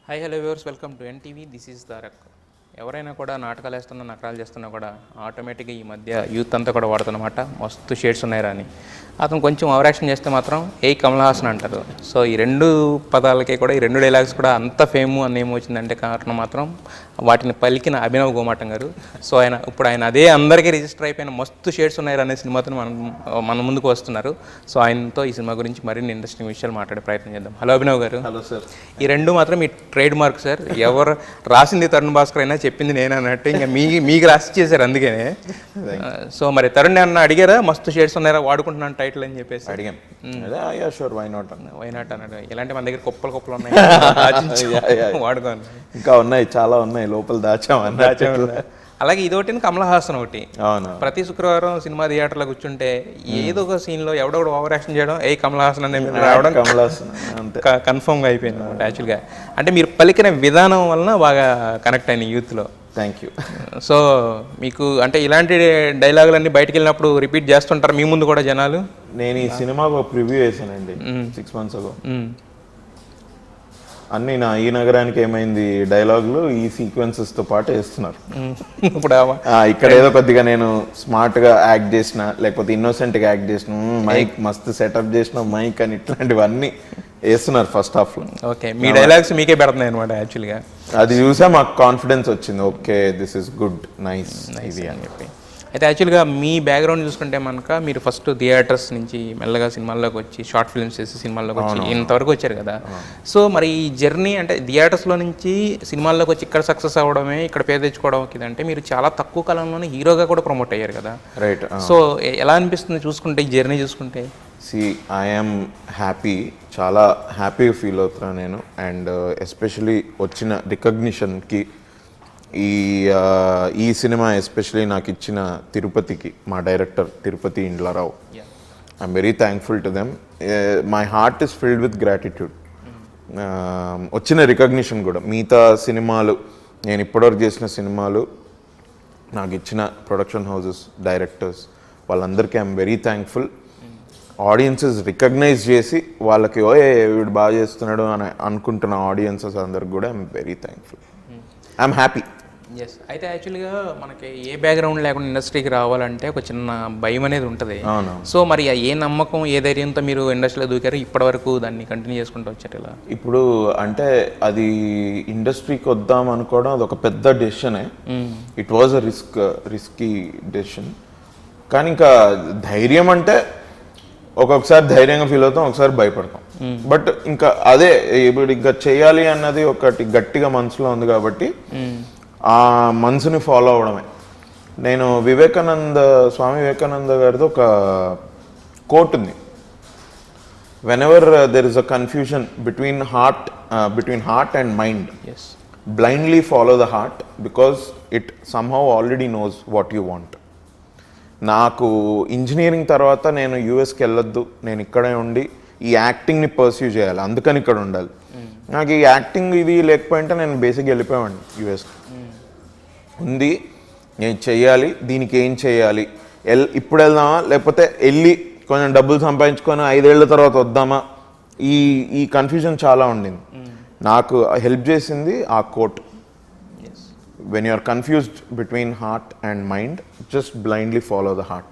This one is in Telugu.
Hi hello viewers, welcome to NTV. This is Tarak. ఎవరైనా కూడా నాటకాలు వేస్తున్నా నకరాలు చేస్తున్నా కూడా ఆటోమేటిక్గా ఈ మధ్య యూత్ అంతా కూడా వాడుతున్నమాట మస్తు షేడ్స్ ఉన్నాయరా అని. అతను కొంచెం ఓవర్ యాక్షన్ చేస్తే మాత్రం ఏ కమల్ హాసన్ అంటారు. సో ఈ రెండు పదాలకే కూడా ఈ రెండు డైలాగ్స్ కూడా అంత ఫేమ్ అని ఏమొచ్చిందంటే కారణం మాత్రం వాటిని పలికిన అభినవ్ గోమాటం గారు. సో ఆయన అదే అందరికీ రిజిస్టర్ అయిపోయిన మస్తు షేడ్స్ ఉన్నాయరా అనే సినిమాతో మన ముందుకు వస్తున్నారు. సో ఆయనతో ఈ సినిమా గురించి మరిన్ని ఇంట్రెస్టింగ్ విషయాలు మాట్లాడే ప్రయత్నం చేద్దాం. హలో అభినవ్ గారు. Hello sir. ఈ రెండు మాత్రం మీ ట్రేడ్ మార్క్ సార్. ఎవరు రాసింది తరుణ్ భాస్కర్ అయినా చెప్పింది నేను అన్నట్టు ఇంకా మీకు రాసి చేశారు అందుకనే. సో మరి తరుణ్ అన్న అడిగారా మస్తు షేడ్స్ ఉన్నారా వాడుకుంటున్నాను టైటిల్ అని చెప్పేసి? అడిగాం. షూర్, వై నాట్ అన్నాడు. ఇలాంటి మన దగ్గర కుప్పలు ఉన్నాయి వాడుకోండి. ఇంకా ఉన్నాయి, చాలా ఉన్నాయి లోపల దాచాము. అలాగే ఇదొకటి కమల్ హాసన్ ఒకటి. అవును. ప్రతి శుక్రవారం సినిమా థియేటర్లో కూర్చుంటే ఏదో ఒక సీన్లో ఎవడొకడు ఓవర్ యాక్షన్ చేయడం ఏ కమల్ హాసన్ అనే రావడం కమల్ హాసన్ కన్ఫర్మ్గా అయిపోయింది అనమాట. యాక్చువల్గా అంటే మీరు పలికిన విధానం వలన బాగా కనెక్ట్ అయిన యూత్లో. Thank you. సో మీకు అంటే ఇలాంటి డైలాగులన్నీ బయటకు వెళ్ళినప్పుడు రిపీట్ చేస్తుంటారు మీ ముందు కూడా జనాలు? నేను ఈ సినిమాకు ఒక ప్రివ్యూ వేసానండి 6 months ago. అన్నీ నా ఈ నగరానికి ఏమైంది డైలాగులు ఈ సీక్వెన్సెస్తో పాటు వేస్తున్నారు. ఇప్పుడు ఇక్కడ ఏదో కొద్దిగా నేను స్మార్ట్గా యాక్ట్ చేసిన, లేకపోతే ఇన్నోసెంట్గా యాక్ట్ చేసిన, మైక్ మస్తు సెటప్ చేసిన మైక్ అని ఇట్లాంటివన్నీ వేస్తున్నారు ఫస్ట్ హాఫ్లో. ఓకే, మీ డైలాగ్స్ మీకే పెడుతున్నాయి అనమాట యాక్చువల్గా. అది చూసా మాకు కాన్ఫిడెన్స్ వచ్చింది, okay this is good, nice ఇది అని చెప్పి. అయితే యాక్చువల్గా మీ బ్యాక్గ్రౌండ్ చూసుకుంటే మనక మీరు ఫస్ట్ థియేటర్స్ నుంచి మెల్లగా సినిమాల్లోకి వచ్చి షార్ట్ ఫిల్మ్స్ చేసి సినిమాల్లోకి వచ్చి ఇంతవరకు వచ్చారు కదా. సో మరి ఈ జర్నీ అంటే థియేటర్స్లో నుంచి సినిమాల్లోకి వచ్చి ఇక్కడ సక్సెస్ అవ్వడమే, ఇక్కడ పేరు తెచ్చుకోవడం ఇదంటే మీరు చాలా తక్కువ కాలంలోనే హీరోగా కూడా ప్రమోట్ అయ్యారు కదా. రైట్. సో ఎలా అనిపిస్తుంది చూసుకుంటే ఈ జర్నీ చూసుకుంటే? ఐఎమ్ హ్యాపీ, చాలా హ్యాపీగా ఫీల్ అవుతున్నాను నేను. అండ్ ఎస్పెషలీ వచ్చిన రికగ్నిషన్కి ఈ సినిమా ఎస్పెషలీ నాకు ఇచ్చిన తిరుపతికి, మా director Tirupati Indla Rao, I'm very thankful to them. My heart is filled with gratitude. వచ్చిన రికగ్నిషన్ కూడా మిగతా సినిమాలు, నేను ఇప్పటివరకు చేసిన సినిమాలు నాకు ఇచ్చిన ప్రొడక్షన్ హౌసెస్, డైరెక్టర్స్, వాళ్ళందరికీ I'm very thankful. Audiences recognize చేసి వాళ్ళకి వీడు బాగా చేస్తున్నాడు అని అనుకుంటున్న ఆడియన్సెస్ అందరికి కూడా I'm very thankful. I'm happy. Yes. అయితే యాక్చువల్గా మనకి ఏ బ్యాక్గ్రౌండ్ లేకుండా ఇండస్ట్రీకి రావాలంటే ఒక చిన్న భయం అనేది ఉంటుంది. సో మరి ఏ నమ్మకం, ఏ ధైర్యంతో మీరు ఇండస్ట్రీలో దూకారు, ఇప్పటి వరకు దాన్ని కంటిన్యూ చేసుకుంటూ వచ్చారు ఇలా? ఇప్పుడు అంటే అది ఇండస్ట్రీకి వద్దాం అనుకోవడం అది ఒక పెద్ద డెసిషనే. It was a risky decision. కానీ ఇంకా ధైర్యం అంటే ఒక్కొక్కసారి ధైర్యంగా ఫీల్ అవుతాం, ఒకసారి భయపడతాం. బట్ ఇంకా అదే ఇప్పుడు ఇంకా చేయాలి అన్నది ఒకటి గట్టిగా మనసులో ఉంది కాబట్టి ఆ మనసుని ఫాలో అవడమే. నేను స్వామి వివేకానంద గారిది ఒక కోట్ ఉంది, when ever there is a confusion between heart and mind, blindly follow the heart because it somehow already knows what you want. నాకు ఇంజనీరింగ్ తర్వాత నేను యూఎస్కి వెళ్ళొద్దు, నేను ఇక్కడే ఉండి ఈ యాక్టింగ్ని పర్స్యూ చేయాలి, అందుకని ఇక్కడ ఉండాలి. నాకు ఈ యాక్టింగ్ ఇది లేకపోయింటే నేను బేసిక్గా వెళ్ళిపోయాను యూఎస్కి. ఉంది, నేను చెయ్యాలి, దీనికి ఏం చేయాలి, ఇప్పుడు వెళ్దామా లేకపోతే వెళ్ళి కొంచెం డబ్బులు సంపాదించుకొని 5 ఏళ్ల తర్వాత వద్దామా, ఈ కన్ఫ్యూజన్ చాలా ఉండింది. నాకు హెల్ప్ చేసింది ఆ coat, when you are confused between heart and mind, just blindly follow the heart.